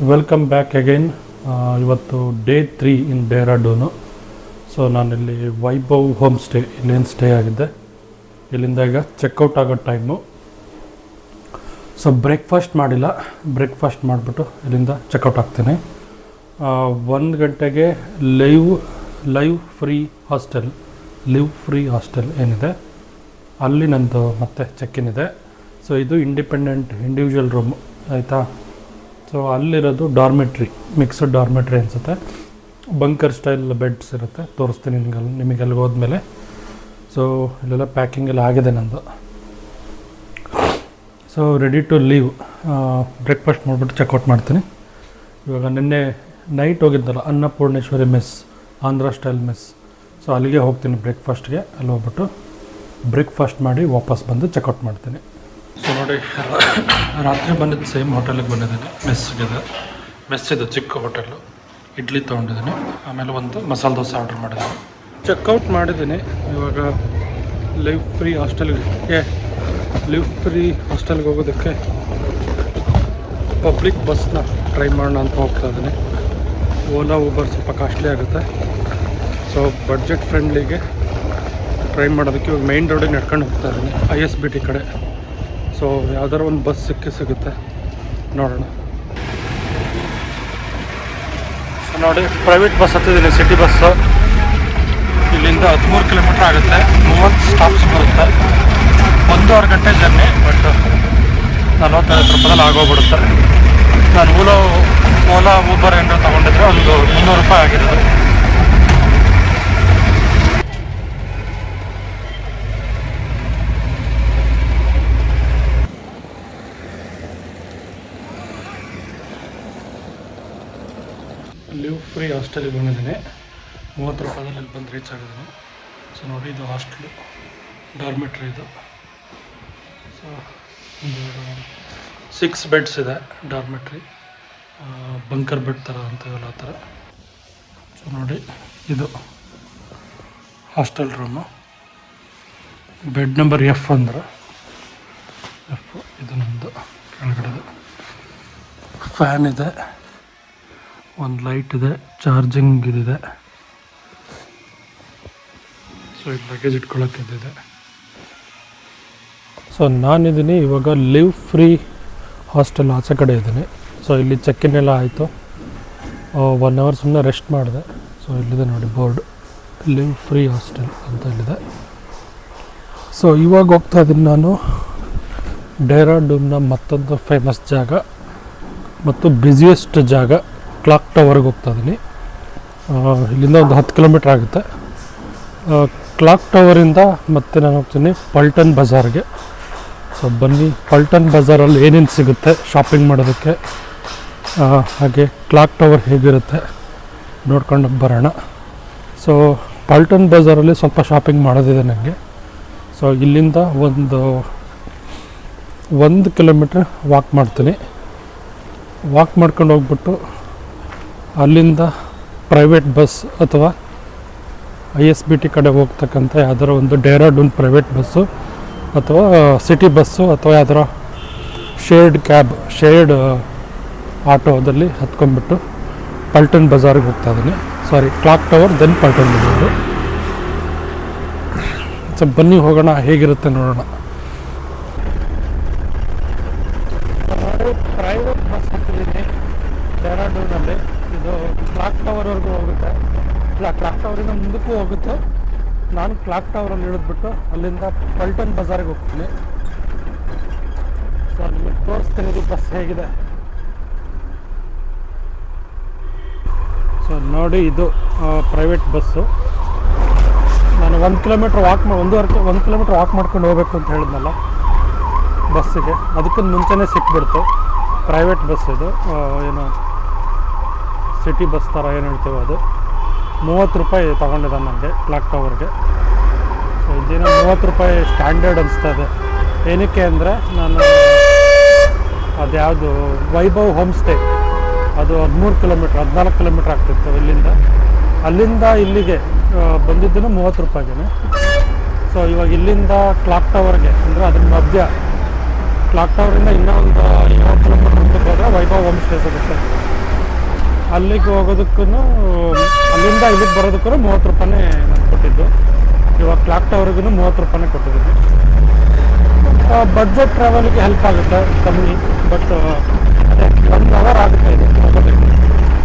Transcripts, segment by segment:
Welcome back again. ಇವತ್ತು day 3 ಇನ್ Dehradun. So ನಾನಿಲ್ಲಿ Vaibhav home stay ಇಲ್ಲೇನು ಸ್ಟೇ ಆಗಿದ್ದೆ. ಇಲ್ಲಿಂದ ಈಗ ಚೆಕ್ಔಟ್ ಆಗೋ ಟೈಮು. ಸೊ ಬ್ರೇಕ್ಫಾಸ್ಟ್ ಮಾಡಿಲ್ಲ, ಬ್ರೇಕ್ಫಾಸ್ಟ್ ಮಾಡಿಬಿಟ್ಟು ಇಲ್ಲಿಂದ ಚೆಕ್ಔಟ್ ಆಗ್ತೀನಿ. 1 ಗಂಟೆಗೆ ಲೈವ್ ಫ್ರೀ ಹಾಸ್ಟೆಲ್ ಏನಿದೆ ಅಲ್ಲಿ ನಂದು ಮತ್ತೆ ಚೆಕ್-ಇನ್ ಇದೆ. ಸೊ ಇದು ಇಂಡಿವಿಜುವಲ್ ರೂಮ್ ಆಯಿತಾ. ಸೊ ಅಲ್ಲಿರೋದು ಡಾರ್ಮೆಟ್ರಿ, ಮಿಕ್ಸ್ಡ್ ಡಾರ್ಮೆಟ್ರಿ ಅನಿಸುತ್ತೆ. ಬಂಕರ್ ಸ್ಟೈಲ್ ಬೆಡ್ಸ್ ಇರುತ್ತೆ, ತೋರಿಸ್ತೀನಿ ನಿಮಗೆ ಅಲ್ಲಿಗೆ ಹೋದ್ಮೇಲೆ. ಸೊ ಇಲ್ಲೆಲ್ಲ ಪ್ಯಾಕಿಂಗ್ ಎಲ್ಲ ಆಗಿದೆ ನಂದು. So ready to leave. Breakfast ಮಾಡಿಬಿಟ್ಟು ಚೆಕ್ಔಟ್ ಮಾಡ್ತೀನಿ. ಇವಾಗ ನಿನ್ನೆ ನೈಟ್ ಹೋಗಿದ್ದಲ್ಲ Annapurneshwari mess, Andhra style mess. So ಅಲ್ಲಿಗೆ ಹೋಗ್ತೀನಿ ಬ್ರೇಕ್ಫಾಸ್ಟ್ಗೆ. ಅಲ್ಲಿ ಹೋಗ್ಬಿಟ್ಟು ಬ್ರೇಕ್ಫಾಸ್ಟ್ ಮಾಡಿ ವಾಪಸ್ ಬಂದು ಚೆಕ್ಔಟ್ ಮಾಡ್ತೀನಿ. ಸೊ ನೋಡಿ, ರಾತ್ರಿ ಬಂದಿದ್ದು ಸೇಮ್ ಹೋಟೆಲಿಗೆ ಬಂದಿದ್ದೀನಿ. ಮೆಸ್ ಇದು ಚಿಕ್ಕ ಹೋಟೆಲು. ಇಡ್ಲಿ ತೊಗೊಂಡಿದ್ದೀನಿ, ಆಮೇಲೆ ಒಂದು ಮಸಾಲೆ ದೋಸೆ ಆರ್ಡ್ರ್ ಮಾಡಿದ್ದೀನಿ. ಚೆಕ್ಔಟ್ ಮಾಡಿದ್ದೀನಿ. ಇವಾಗ ಲೈವ್ ಫ್ರೀ ಹಾಸ್ಟೆಲ್ಗೆ ಹೋಗೋದಕ್ಕೆ ಪಬ್ಲಿಕ್ ಬಸ್ನ ಟ್ರೈ ಮಾಡೋಣ ಅಂತ ಹೋಗ್ತಾ ಇದ್ದೀನಿ. ಓಲಾ ಊಬರ್ ಸ್ವಲ್ಪ ಕಾಸ್ಟ್ಲಿ ಆಗುತ್ತೆ. ಸೊ ಬಡ್ಜೆಟ್ ಫ್ರೆಂಡ್ಲಿಗೆ ಟ್ರೈ ಮಾಡೋದಕ್ಕೆ ಇವಾಗ ಮೈನ್ ರೋಡಿಗೆ ನಡ್ಕೊಂಡು ಹೋಗ್ತಾ ಇದ್ದೀನಿ, ISBT ಕಡೆ. ಸೊ ಯಾವ್ದಾರು ಒಂದು ಬಸ್ ಸಿಗುತ್ತೆ, ನೋಡೋಣ. ಸೊ ನೋಡಿ, ಪ್ರೈವೇಟ್ ಬಸ್ ಹತ್ತಿದ್ದೀನಿ, ಸಿಟಿ ಬಸ್ಸು. ಇಲ್ಲಿಂದ 13 ಕಿಲೋಮೀಟ್ರ್ ಆಗುತ್ತೆ, 30 ಸ್ಟಾಪ್ಸ್ ಬರುತ್ತೆ. 1.5 ಗಂಟೆ ಜರ್ನಿ, ಬಟ್ 45 ರೂಪಾಯಲ್ಲಿ ಆಗೋಗ್ಬಿಡುತ್ತೆ. ನಾನು ಓಲಾ ಊಬರ್ ಏನಾರು ತೊಗೊಂಡಿದ್ರೆ ಒಂದು 300 ರೂಪಾಯಿ ಆಗಿರೋದು. ಲಿವ್ ಫ್ರೀ ಹಾಸ್ಟೆಲಿಗೆ ಬಂದಿದ್ದೀನಿ. 30 ರೂಪಾಯಲ್ಲಿ ಅಲ್ಲಿ ಬಂದು ರೀಚ್ ಆಗಿದ್ದೀನಿ. ಸೊ ನೋಡಿ, ಇದು ಹಾಸ್ಟೆಲು, ಡಾರ್ಮೆಟ್ರಿ ಇದು. ಸೊ ಒಂದು 6 ಬೆಡ್ಸ್ ಇದೆ ಡಾರ್ಮೆಟ್ರಿ, ಬಂಕರ್ ಬೆಡ್ ಥರ ಅಂತೀವಲ್ಲ ಆ ಥರ. ಸೊ ನೋಡಿ, ಇದು hostel room. Bed number F ಅಂದ್ರೆ F. ಇದು ನಮ್ಮದು ಕೆಳಗಡೆದು. ಫ್ಯಾನ್ ಇದೆ, ಒಂದು ಲೈಟ್ ಇದೆ, ಚಾರ್ಜಿಂಗ್ ಇದಿದೆ. ಸೊ ಇಲ್ಲಿ ಲಗೇಜ್ ಇಟ್ಕೊಳ್ಳೋಕೆ ಇದಿದೆ. ಸೊ ನಾನಿದ್ದೀನಿ ಇವಾಗ ಲಿವ್ ಫ್ರೀ ಹಾಸ್ಟೆಲ್ ಆಚೆ ಕಡೆ ಇದ್ದೀನಿ. ಸೊ ಇಲ್ಲಿ ಚೆಕ್-ಇನ್ ಎಲ್ಲ ಆಯಿತು. 1 ಅವರ್ ಸುಮ್ಮನೆ ರೆಸ್ಟ್ ಮಾಡಿದೆ. ಸೊ ಇಲ್ಲಿದೆ ನೋಡಿ ಬೋರ್ಡ್, ಲಿವ್ ಫ್ರೀ ಹಾಸ್ಟೆಲ್ ಅಂತ ಇಲ್ಲಿದೆ. ಸೊ ಇವಾಗ ಹೋಗ್ತಾ ಇದ್ದೀನಿ ನಾನು ಡೆಹ್ರಾಡೂನ್ನ ಮತ್ತೊಂದು ಫೇಮಸ್ ಜಾಗ ಮತ್ತು ಬ್ಯುಸಿಯೆಸ್ಟ್ ಜಾಗ, ಕ್ಲಾಕ್ ಟವರ್ಗೆ ಹೋಗ್ತಾ ಇದ್ದೀನಿ. ಇಲ್ಲಿಂದ ಒಂದು 10 ಕಿಲೋಮೀಟ್ರ್ ಆಗುತ್ತೆ. ಕ್ಲಾಕ್ ಟವರಿಂದ ಮತ್ತೆ ನಾನು ಹೋಗ್ತೀನಿ ಪಲ್ಟನ್ ಬಜಾರ್ಗೆ. ಸೊ ಬನ್ನಿ, ಪಲ್ಟನ್ ಬಜಾರಲ್ಲಿ ಏನೇನು ಸಿಗುತ್ತೆ ಶಾಪಿಂಗ್ ಮಾಡೋದಕ್ಕೆ, ಹಾಗೆ ಕ್ಲಾಕ್ ಟವರ್ ಹೇಗಿರುತ್ತೆ ನೋಡ್ಕೊಂಡು ಬರೋಣ. ಸೊ ಪಲ್ಟನ್ ಬಜಾರಲ್ಲಿ ಸ್ವಲ್ಪ ಶಾಪಿಂಗ್ ಮಾಡೋದಿದೆ ನನಗೆ. ಸೊ ಇಲ್ಲಿಂದ ಒಂದು 1 ಕಿಲೋಮೀಟ್ರ್ ವಾಕ್ ಮಾಡ್ತೀನಿ. ವಾಕ್ ಮಾಡ್ಕೊಂಡು ಹೋಗ್ಬಿಟ್ಟು ಅಲ್ಲಿಂದ ಪ್ರೈವೇಟ್ ಬಸ್ ಅಥವಾ ISBT ಕಡೆ ಹೋಗ್ತಕ್ಕಂಥ ಯಾವ್ದಾರ ಒಂದು ಡೆಹ್ರಾಡೂನ್ ಪ್ರೈವೇಟ್ ಬಸ್ಸು ಅಥವಾ ಸಿಟಿ ಬಸ್ಸು ಅಥವಾ ಯಾವ್ದಾರ ಶೇರ್ಡ್ ಆಟೋದಲ್ಲಿ ಹತ್ಕೊಂಡ್ಬಿಟ್ಟು ಪಲ್ಟನ್ ಬಜಾರ್ಗೆ ಹೋಗ್ತಾ ಇದ್ದೀನಿ. Clock tower then Paltan Bazaar. So ಬನ್ನಿ ಹೋಗೋಣ, ಹೇಗಿರುತ್ತೆ ನೋಡೋಣ. ಪ್ರೈವೇಟ್ ಬಸ್ ಹತ್ತಿದ್ದೀನಿ ಡೆಹ್ರಾಡೂನಲ್ಲಿ. ಇದು ಕ್ಲಾಕ್ ಟವರ್ವರೆಗೂ ಹೋಗುತ್ತೆ, ಕ್ಲಾಕ್ ಟವರಿಂದ ಮುಂದಕ್ಕೂ ಹೋಗುತ್ತೆ. ನಾನು ಕ್ಲಾಕ್ ಟವರಲ್ಲಿ ಇಳಿದ್ಬಿಟ್ಟು ಅಲ್ಲಿಂದ ಪಲ್ಟನ್ ಬಜಾರಿಗೆ ಹೋಗ್ತೀನಿ. ಸೊ ನಿಮಗೆ ತೋರಿಸ್ತೀನಿ ಇದು ಬಸ್ ಹೇಗಿದೆ. ಸೊ ನೋಡಿ, ಇದು ಪ್ರೈವೇಟ್ ಬಸ್ಸು. ನಾನು 1 ಕಿಲೋಮೀಟ್ರ್ ಒಂದು ಕಿಲೋಮೀಟ್ರ್ ವಾಕ್ ಮಾಡ್ಕೊಂಡು ಹೋಗ್ಬೇಕು ಅಂತ ಹೇಳಿದ್ನಲ್ಲ ಬಸ್ಸಿಗೆ, ಅದಕ್ಕಿಂತ ಮುಂಚೆನೇ ಸಿಕ್ಬಿಡ್ತು. ಪ್ರೈವೇಟ್ ಬಸ್ ಇದು, ಏನು ಸಿಟಿ ಬಸ್ ಥರ ಏನು ಹೇಳ್ತೀವೋ ಅದು. 30 ರೂಪಾಯಿ ತೊಗೊಂಡಿದ್ದಾನೆ ನನಗೆ ಕ್ಲಾಕ್ ಟವರ್ಗೆ. ಸೊ ಇದೇನೋ 30 ರೂಪಾಯಿ ಸ್ಟ್ಯಾಂಡರ್ಡ್ ಅನಿಸ್ತಾ ಇದೆ. ಏನಕ್ಕೆ ಅಂದರೆ ನಾನು ಅದ್ಯಾವುದು ವೈಭವ್ ಹೋಮ್ ಸ್ಟೇ ಅದು 14 ಕಿಲೋಮೀಟ್ರ್ ಆಗ್ತಿತ್ತು ಅಲ್ಲಿಂದ ಇಲ್ಲಿಗೆ ಬಂದಿದ್ದನ್ನು 30 ರೂಪಾಯಿಗೆ. ಸೊ ಇವಾಗ ಇಲ್ಲಿಂದ ಕ್ಲಾಕ್ ಟವರ್ಗೆ ಅಂದರೆ ಅದ್ರ ಮಧ್ಯ ಕ್ಲಾಕ್ ಟವರಿಂದ ಇನ್ನೂ ಒಂದು 20 ಕಿಲೋಮೀಟ್ರ್ ಮುಂದಕ್ಕೆ ಹೋದರೆ ವೈಭವ್ ಹೋಮ್ ಸ್ಟೇ ಸಿಗುತ್ತೆ. ಅಲ್ಲಿಗೆ ಹೋಗೋದಕ್ಕೂ ಅಲ್ಲಿಂದ ಇಲ್ಲಿಗೆ ಬರೋದಕ್ಕೂ 30 ರೂಪಾಯಿ ನಾನು ಕೊಟ್ಟಿದ್ದು. ಇವಾಗ ಕ್ಲಾಕ್ ಟವರ್ಗೂ 30 ರೂಪಾಯಿ ಕೊಟ್ಟಿದ್ದೀನಿ. ಬಡ್ಜೆಟ್ ಟ್ರಾವೆಲ್ಗೆ ಹೆಲ್ಪ್ ಆಗುತ್ತೆ ಕಮ್ಮಿ, ಬಟ್ ಅದೇ 1 ಅವರ್ ಆಗುತ್ತೆ ಇದು ಹೋಗೋದಕ್ಕೆ.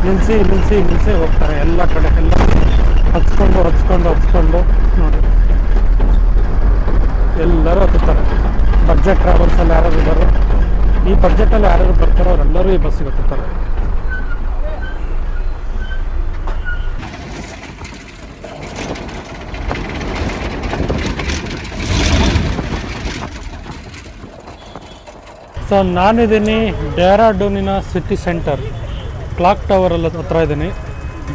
ನಿಲ್ಲಿಸಿ ಹೋಗ್ತಾರೆ ಎಲ್ಲ ಕಡೆ, ಎಲ್ಲ ಹಚ್ಕೊಂಡು ನೋಡಿ ಎಲ್ಲರೂ ಹತ್ತುತ್ತಾರೆ. ಬಡ್ಜೆಟ್ ಟ್ರಾವೆಲ್ಸಲ್ಲಿ ಯಾರಾದ್ರು ಇದ್ದಾರೆ, ಈ ಬಡ್ಜೆಟಲ್ಲಿ ಯಾರು ಬರ್ತಾರೋ ಅವರೆಲ್ಲರೂ ಈ ಬಸ್ಸಿಗೆ ಹತ್ತುತ್ತಾರೆ. ಸೊ ನಾನಿದ್ದೀನಿ ಡೆಹ್ರಾಡೂನಿನ ಸಿಟಿ ಸೆಂಟರ್ ಕ್ಲಾಕ್ ಟವರಲ್ಲಿ ಹತ್ರ ಇದ್ದೀನಿ.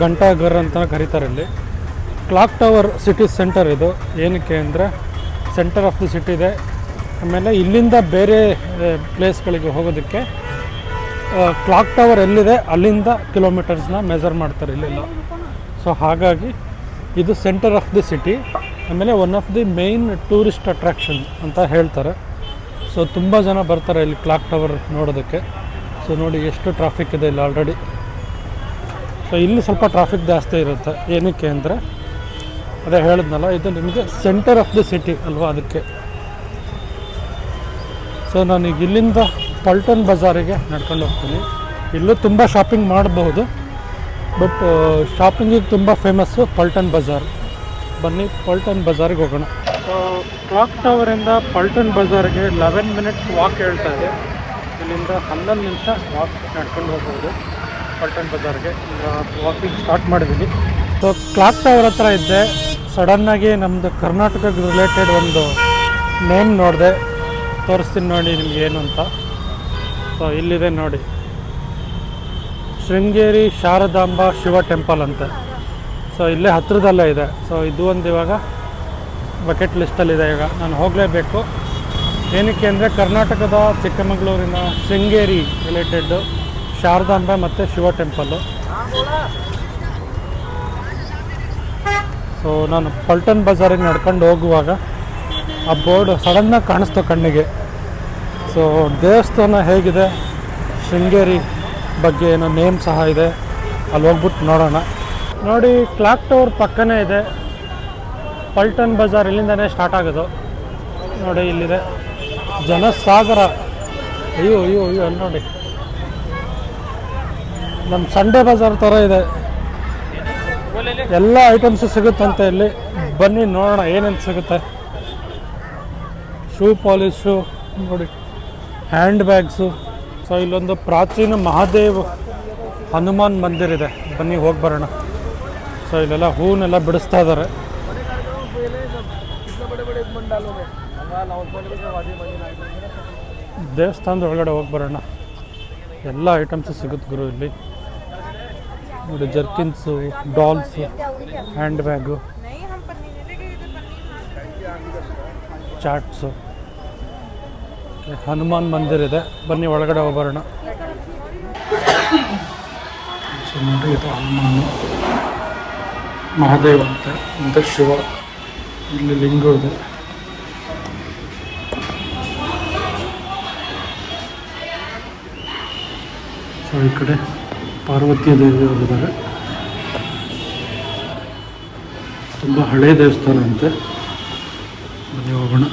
ಘಂಟಾಘರ್ ಅಂತ ಕರೀತಾರೆ ಇಲ್ಲಿ. ಕ್ಲಾಕ್ ಟವರ್ ಸಿಟಿ ಸೆಂಟರ್ ಇದು. ಏನಕ್ಕೆ ಅಂದರೆ ಸೆಂಟರ್ ಆಫ್ ದಿ ಸಿಟಿ ಇದೆ. ಆಮೇಲೆ ಇಲ್ಲಿಂದ ಬೇರೆ ಪ್ಲೇಸ್ಗಳಿಗೆ ಹೋಗೋದಕ್ಕೆ ಕ್ಲಾಕ್ ಟವರ್ ಎಲ್ಲಿದೆ ಅಲ್ಲಿಂದ ಕಿಲೋಮೀಟರ್ಸ್ನ ಮೆಜರ್ ಮಾಡ್ತಾರೆ ಇಲ್ಲೆಲ್ಲ. ಸೊ ಹಾಗಾಗಿ ಇದು ಸೆಂಟರ್ ಆಫ್ ದಿ ಸಿಟಿ. ಆಮೇಲೆ one of the main tourist attraction ಅಂತ ಹೇಳ್ತಾರೆ. ಸೊ ತುಂಬ ಜನ ಬರ್ತಾರೆ ಇಲ್ಲಿ ಕ್ಲಾಕ್ ಟವರ್ ನೋಡೋದಕ್ಕೆ. ಸೊ ನೋಡಿ ಎಷ್ಟು ಟ್ರಾಫಿಕ್ ಇದೆ ಇಲ್ಲಿ ಆಲ್ರೆಡಿ. ಸೊ ಇಲ್ಲಿ ಸ್ವಲ್ಪ ಟ್ರಾಫಿಕ್ ಜಾಸ್ತಿ ಇರುತ್ತೆ. ಏನಕ್ಕೆ ಅಂದರೆ ಅದೇ ಹೇಳಿದ್ನಲ್ಲ, ಇದು ನಿಮಗೆ ಸೆಂಟರ್ ಆಫ್ ದಿ ಸಿಟಿ ಅಲ್ವಾ, ಅದಕ್ಕೆ. ಸೊ ನಾನೀಗ ಇಲ್ಲಿಂದ ಪಲ್ಟನ್ ಬಜಾರಿಗೆ ನಡ್ಕೊಂಡು ಹೋಗ್ತೀನಿ. ಇಲ್ಲೂ ತುಂಬ ಶಾಪಿಂಗ್ ಮಾಡಬಹುದು, ಬಟ್ ಶಾಪಿಂಗಿಗೆ ತುಂಬ ಫೇಮಸ್ಸು ಪಲ್ಟನ್ ಬಜಾರ್. ಬನ್ನಿ ಪಲ್ಟನ್ ಬಜಾರಿಗೆ ಹೋಗೋಣ. ಸೊ ಕ್ಲಾಕ್ ಟವರಿಂದ ಪಲ್ಟನ್ ಬಜಾರ್ಗೆ 11 ಮಿನಿಟ್ಸ್ ವಾಕ್ ಹೇಳ್ತಾ ಇದೆ. ಇಲ್ಲಿಂದ 11 ನಿಮಿಷ ವಾಕ್ ನಡ್ಕೊಂಡು ಹೋಗ್ಬೋದು ಪಲ್ಟನ್ ಬಜಾರ್ಗೆ. ಈಗ ವಾಕಿಂಗ್ ಸ್ಟಾರ್ಟ್ ಮಾಡಿದ್ದೀನಿ. ಸೊ ಕ್ಲಾಕ್ ಟವರ್ ಹತ್ರ ಇದ್ದೆ. ಸಡನ್ನಾಗಿ ನಮ್ಮದು ಕರ್ನಾಟಕಕ್ಕೆ ರಿಲೇಟೆಡ್ ಒಂದು ನೇಮ್ ನೋಡಿದೆ. ತೋರಿಸ್ತೀನಿ ನೋಡಿ ನಿಮ್ಗೆ ಏನು ಅಂತ. ಸೊ ಇಲ್ಲಿದೆ ನೋಡಿ, ಶೃಂಗೇರಿ ಶಾರದಾಂಬ ಶಿವ ಟೆಂಪಲ್ ಅಂತ. ಸೊ ಇಲ್ಲೇ ಹತ್ತಿರದಲ್ಲೇ ಇದೆ. ಸೊ ಇದು ಒಂದು ಇವಾಗ ಬಕೆಟ್ ಲಿಸ್ಟಲ್ಲಿದೆ. ಈಗ ನಾನು ಹೋಗಲೇಬೇಕು. ಏನಕ್ಕೆ ಅಂದರೆ ಕರ್ನಾಟಕದ ಚಿಕ್ಕಮಗಳೂರಿನ ಶೃಂಗೇರಿ ರಿಲೇಟೆಡ್ಡು ಶಾರದಾಂಬೆ ಮತ್ತು ಶಿವ ಟೆಂಪಲ್ಲು. ಸೊ ನಾನು ಪಲ್ಟನ್ ಬಜಾರಿಗೆ ನಡ್ಕೊಂಡು ಹೋಗುವಾಗ ಆ ಬೋರ್ಡ್ ಸಡನ್ನಾಗಿ ಕಾಣಿಸ್ತು ಕಣ್ಣಿಗೆ. ಸೊ ದೇವಸ್ಥಾನ ಹೇಗಿದೆ, ಶೃಂಗೇರಿ ಬಗ್ಗೆ ಏನೋ ನೇಮ್ ಸಹ ಇದೆ. ಅಲ್ಲಿ ಹೋಗ್ಬಿಟ್ಟು ನೋಡೋಣ. ನೋಡಿ ಕ್ಲಾಕ್ ಟವರ್ ಪಕ್ಕನೇ ಇದೆ ಪಲ್ಟನ್ ಬಜಾರ್. ಇಲ್ಲಿಂದನೇ ಸ್ಟಾರ್ಟ್ ಆಗೋದು. ನೋಡಿ ಇಲ್ಲಿದೆ ಜನಸಾಗರ. ಅಯ್ಯೋ ಅಲ್ಲಿ ನೋಡಿ, ನಮ್ಮ ಸಂಡೇ ಬಜಾರ್ ಥರ ಇದೆ. ಎಲ್ಲ ಐಟಮ್ಸು ಸಿಗುತ್ತಂತೆ ಇಲ್ಲಿ. ಬನ್ನಿ ನೋಡೋಣ ಏನೇನು ಸಿಗುತ್ತೆ. ಶೂ ಪಾಲಿಶು ನೋಡಿ, ಹ್ಯಾಂಡ್ ಬ್ಯಾಗ್ಸು. ಸೊ ಇಲ್ಲೊಂದು ಪ್ರಾಚೀನ ಮಹಾದೇವ್ ಹನುಮಾನ್ ಮಂದಿರ ಇದೆ. ಬನ್ನಿ ಹೋಗಿ ಬರೋಣ. ಸೊ ಇಲ್ಲೆಲ್ಲ ಹೂನೆಲ್ಲ ಬಿಡಿಸ್ತಾ ಇದ್ದಾರೆ. ದೇವಸ್ಥಾನದ ಒಳಗಡೆ ಹೋಗಿ ಬರೋಣ. ಎಲ್ಲ ಐಟಮ್ಸು ಸಿಗುತ್ತೆ ಗುರು ಇಲ್ಲಿ. ನೋಡಿ jerkins, dolls, hand bag, chaats. Hanuman Mandir ಇದೆ. ಬನ್ನಿ ಒಳಗಡೆ ಹೋಗಿ ಬರೋಣ. ಸೊ ನೋಡಿ ಇದು ಹನುಮಾನು, ಮಹಾದೇವ ಅಂತ ಶಿವ. ಇಲ್ಲಿ ಲಿಂಗ ಇದೆ. ಸೊ ಈ ಕಡೆ ಪಾರ್ವತಿ ದೇವಿ ಅವರಿದ್ದಾರೆ. ತುಂಬ ಹಳೆಯ ದೇವಸ್ಥಾನ ಅಂತೆ. ಬನ್ನಿ ಹೋಗೋಣ.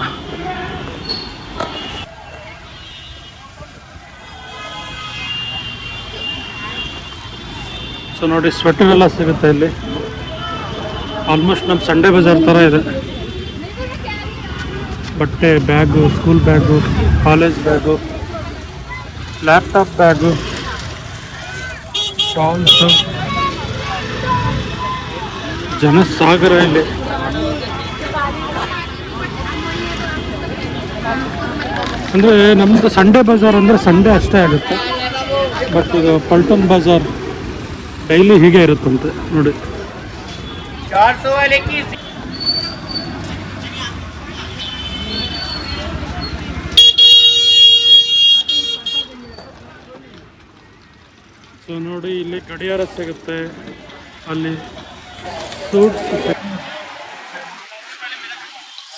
ಸೊ ನೋಡಿ ಸ್ವೆಟರ್ ಎಲ್ಲ ಸಿಗುತ್ತೆ ಇಲ್ಲಿ. ಆಲ್ಮೋಸ್ಟ್ ನಮ್ಮ ಸಂಡೇ ಬಜಾರ್ ಥರ ಇದೆ. ಬಟ್ಟೆ, bag, school bag, college bag, laptop bag, dolls. ಜನಸಾಗರ ಇಲ್ಲಿ. ಅಂದರೆ ನಮ್ಮದು ಸಂಡೇ ಬಜಾರ್ ಅಂದರೆ ಸಂಡೇ ಅಷ್ಟೇ ಆಗುತ್ತೆ. ಬಟ್ ಇದು ಪಲ್ಟನ್ ಬಜಾರ್ ಡೈಲಿ ಹೀಗೆ ಇರುತ್ತಂತೆ ನೋಡಿ. ಸೊ ನೋಡಿ ಇಲ್ಲಿ ಗಡಿಯಾರ ಸಿಗುತ್ತೆ, ಅಲ್ಲಿ ಸೂಟ್ಸ್,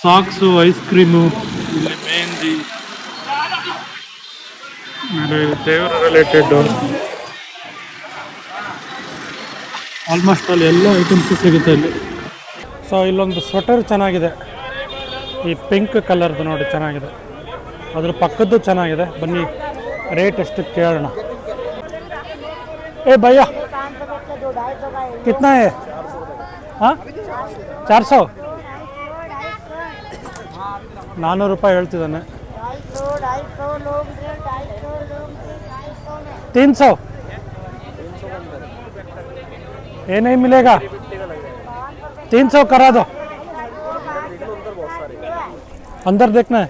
ಸಾಕ್ಸು, ಐಸ್ ಕ್ರೀಮು, ಇಲ್ಲಿ ಮೆಹಂದಿ, ಆಮೇಲೆ ದೇವರ ರಿಲೇಟೆಡ್ ಆಲ್ಮೋಸ್ಟ್ ಅಲ್ಲಿ ಎಲ್ಲ ಐಟಮ್ಸ್ ಸಿಗುತ್ತೆ ಇಲ್ಲಿ. ಸೊ ಇಲ್ಲೊಂದು ಸ್ವೆಟರ್ ಚೆನ್ನಾಗಿದೆ, ಈ ಪಿಂಕ್ ಕಲರ್ದು ನೋಡಿ ಚೆನ್ನಾಗಿದೆ. ಅದ್ರ ಪಕ್ಕದ್ದು ಚೆನ್ನಾಗಿದೆ. ಬನ್ನಿ ರೇಟ್ ಎಷ್ಟು ಕೇಳೋಣ. ಏ ಭಯ್ಯ ಕಿತ್ನಾ ಹೇ? ಹಾಂ 400 400 ರೂಪಾಯಿ ಹೇಳ್ತಿದ್ದಾನೆ. 300 ये नहीं मिलेगा, 300 करा दो. अंदर देखना है.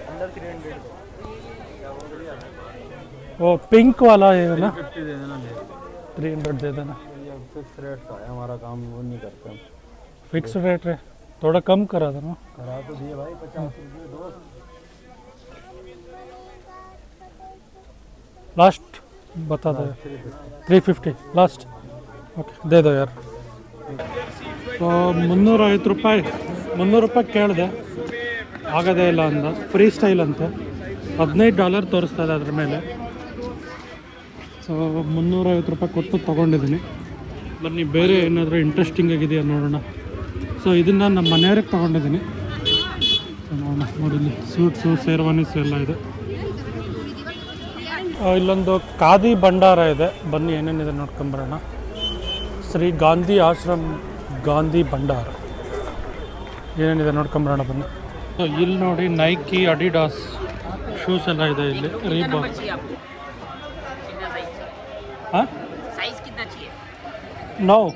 वो पिंक वाला है ना, 300 दे देना. फिक्स रेट का है हमारा काम, वो नहीं करते हम. फिक्स रेट है, थोड़ा कम करा दो ना. करा तो दिए भाई 50 रुपये दो. लास्ट बता दो. 350 लास्ट. ಓಕೆ ದೇ ದೋ ಯಾರು. 350 ರೂಪಾಯಿ 300 ರೂಪಾಯಿ ಕೇಳಿದೆ, ಆಗೋದೇ ಇಲ್ಲ ಅಂದ. ಫ್ರೀ ಸ್ಟೈಲ್ ಅಂತೆ, $15 ತೋರಿಸ್ತಾ ಇದೆ ಅದ್ರ ಮೇಲೆ. ಸೊ 350 ರೂಪಾಯಿ ಕೊಟ್ಟು ತೊಗೊಂಡಿದ್ದೀನಿ. ಬನ್ನಿ ಬೇರೆ ಏನಾದರೂ ಇಂಟ್ರೆಸ್ಟಿಂಗ್ ಆಗಿದೆಯಾ ನೋಡೋಣ. ಸೊ ಇದನ್ನು ನಮ್ಮ ಮನೆಯವ್ರಿಗೆ ತೊಗೊಂಡಿದ್ದೀನಿ. ನೋಡೋಣ, ನೋಡಿ ಇಲ್ಲಿ ಸೂಟ್ಸು ಶೇರ್ವಾನೀಸು ಎಲ್ಲ ಇದೆ. ಇಲ್ಲೊಂದು ಖಾದಿ ಭಂಡಾರ ಇದೆ, ಬನ್ನಿ ಏನೇನಿದೆ ನೋಡ್ಕೊಂಬರೋಣ. ಶ್ರೀ ಗಾಂಧಿ ಆಶ್ರಮ್ ಗಾಂಧಿ ಭಂಡಾರ ಏನೇನಿದೆ ನೋಡ್ಕೊಂಬರೋಣ ಬನ್ನಿ. ಇಲ್ಲಿ ನೋಡಿ ನೈಕಿ ಅಡಿಡಾಸ್ ಶೂಸ್ ಎಲ್ಲ ಇದೆ ಇಲ್ಲಿ. ರೀಬಾಕ್. हाँ साइज कितना चाहिए? 9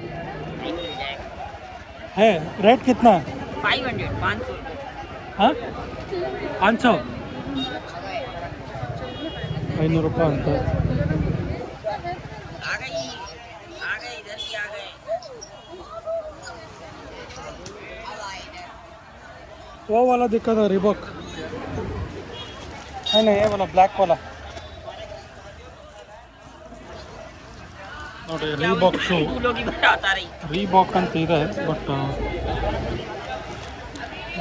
है. रेट कितना है? 500 500 हाँ 500 500 ರೂಪಾಯಿ ಅಂತ. आ गई इधर ही आ गए. वो वाला दिखा था रिबॉक है ना, ये वाला ब्लैक वाला ನೋಡಿ. ರೀಬಾಕ್ ಶೂ, ರೀಬಾಕ್ ಅಂತ ಇದೆ, ಬಟ್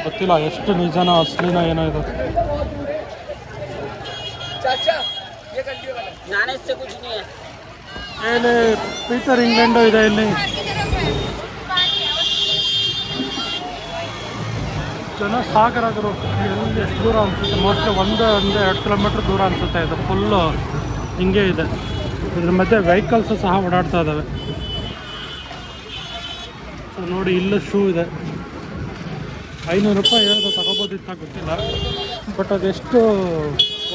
ಗೊತ್ತಿಲ್ಲ ಎಷ್ಟು ನಿಜನ ಅಸಲಿನ ಏನೋ ಇದು. ಇಲ್ಲಿ ಪೀಟರ್ ಇಂಗ್ಲೆಂಡು ಇದೆ ಇಲ್ಲಿ. ಜನ ಸಾಗರಾದರು. ಎಲ್ಲಿ ಎಷ್ಟು ದೂರ ಅನಿಸುತ್ತೆ, ಮೋಸ್ಟ್ಲಿ 1-2 ಕಿಲೋಮೀಟ್ರ್ ದೂರ ಅನಿಸುತ್ತೆ. ಇದು ಫುಲ್ಲು ಹಿಂಗೆ ಇದೆ. ಇದ್ರ ಮಧ್ಯೆ ವೆಹಿಕಲ್ಸು ಸಹ ಓಡಾಡ್ತಾ ಇದ್ದಾವೆ. ಸೊ ನೋಡಿ ಇಲ್ಲೂ ಶೂ ಇದೆ. 500 ರೂಪಾಯಿ ಹೇಳಿದ್ರೆ ತಗೋಬೋದಿತ್ತ ಗೊತ್ತಿಲ್ಲ, ಬಟ್ ಅದೆಷ್ಟು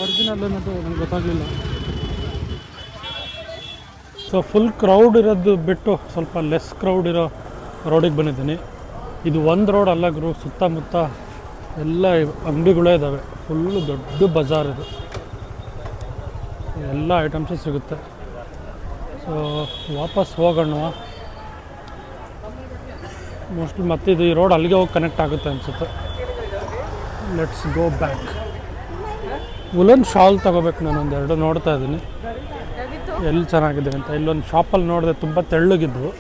ಒರಿಜಿನಲ್ ಅನ್ನೋದು ನನಗೆ ಗೊತ್ತಾಗಲಿಲ್ಲ. ಸೊ ಫುಲ್ ಕ್ರೌಡ್ ಇರೋದು ಬಿಟ್ಟು ಸ್ವಲ್ಪ ಲೆಸ್ ಕ್ರೌಡ್ ಇರೋ ರೋಡಿಗೆ ಬಂದಿದ್ದೀನಿ. ಇದು ಒಂದು ರೋಡ್ ಅಲ್ಲ ಗುರು, ಸುತ್ತಮುತ್ತ ಎಲ್ಲ ಅಂಗಡಿಗಳೇ ಇದ್ದಾವೆ. ಫುಲ್ಲು ದೊಡ್ಡ ಬಜಾರ್ ಇದು, ಎಲ್ಲ ಐಟಮ್ಸು ಸಿಗುತ್ತೆ. ಸೊ ವಾಪಸ್ ಹೋಗೋಣ. ಮೋಸ್ಟ್ಲಿ ಮತ್ತೆ ಇದು ಈ ರೋಡ್ ಅಲ್ಲಿಗೆ ಹೋಗಿ ಕನೆಕ್ಟ್ ಆಗುತ್ತೆ ಅನಿಸುತ್ತೆ. Let's go back. Woollen shawl ತೊಗೋಬೇಕು ನಾನು, ಒಂದೆರಡು ನೋಡ್ತಾ ಇದ್ದೀನಿ ಎಲ್ಲಿ ಚೆನ್ನಾಗಿದೆ ಅಂತ. ಇಲ್ಲೊಂದು ಶಾಪಲ್ಲಿ ನೋಡಿದೆ, ತುಂಬ ತೆಳ್ಳಗಿದ್ವು.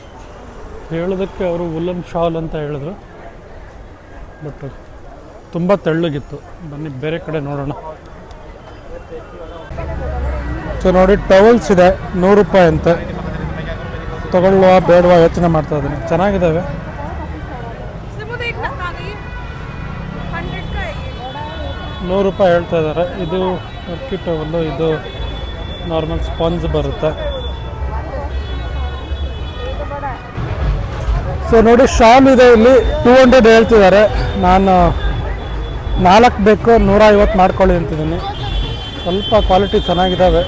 ಹೇಳೋದಕ್ಕೆ ಅವರು ವುಲನ್ ಶಾಲ್ ಅಂತ ಹೇಳಿದ್ರು, ಬಟ್ ತುಂಬ ತೆಳ್ಳಗಿತ್ತು. ಬನ್ನಿ ಬೇರೆ ಕಡೆ ನೋಡೋಣ. ಸೊ ನೋಡಿ ಟವಲ್ಸ್ ಇದೆ, 100 ರೂಪಾಯಿ ಅಂತ. ತೊಗೊಳ್ಳುವ ಬೇಡವಾ ಯೋಚನೆ ಮಾಡ್ತಾ ಇದ್ದೀನಿ. ಚೆನ್ನಾಗಿದ್ದಾವೆ. ₹100 ಹೇಳ್ತಾ ಇದ್ದಾರೆ. ಇದು ಅಕ್ಕಿ ಟವಲ್ಲು, ಇದು ನಾರ್ಮಲ್ ಸ್ಪಾಂಜ್ ಬರುತ್ತೆ. ಸೊ ನೋಡಿ ಶಾಲ್ ಇದೆ ಇಲ್ಲಿ, 200 ಹೇಳ್ತಿದ್ದಾರೆ. ನಾನು 4 ಬೇಕು, 150 ಮಾಡ್ಕೊಳ್ಳಿ ಅಂತಿದ್ದೀನಿ. ಸ್ವಲ್ಪ ಕ್ವಾಲಿಟಿ ಚೆನ್ನಾಗಿದ್ದಾವೆ.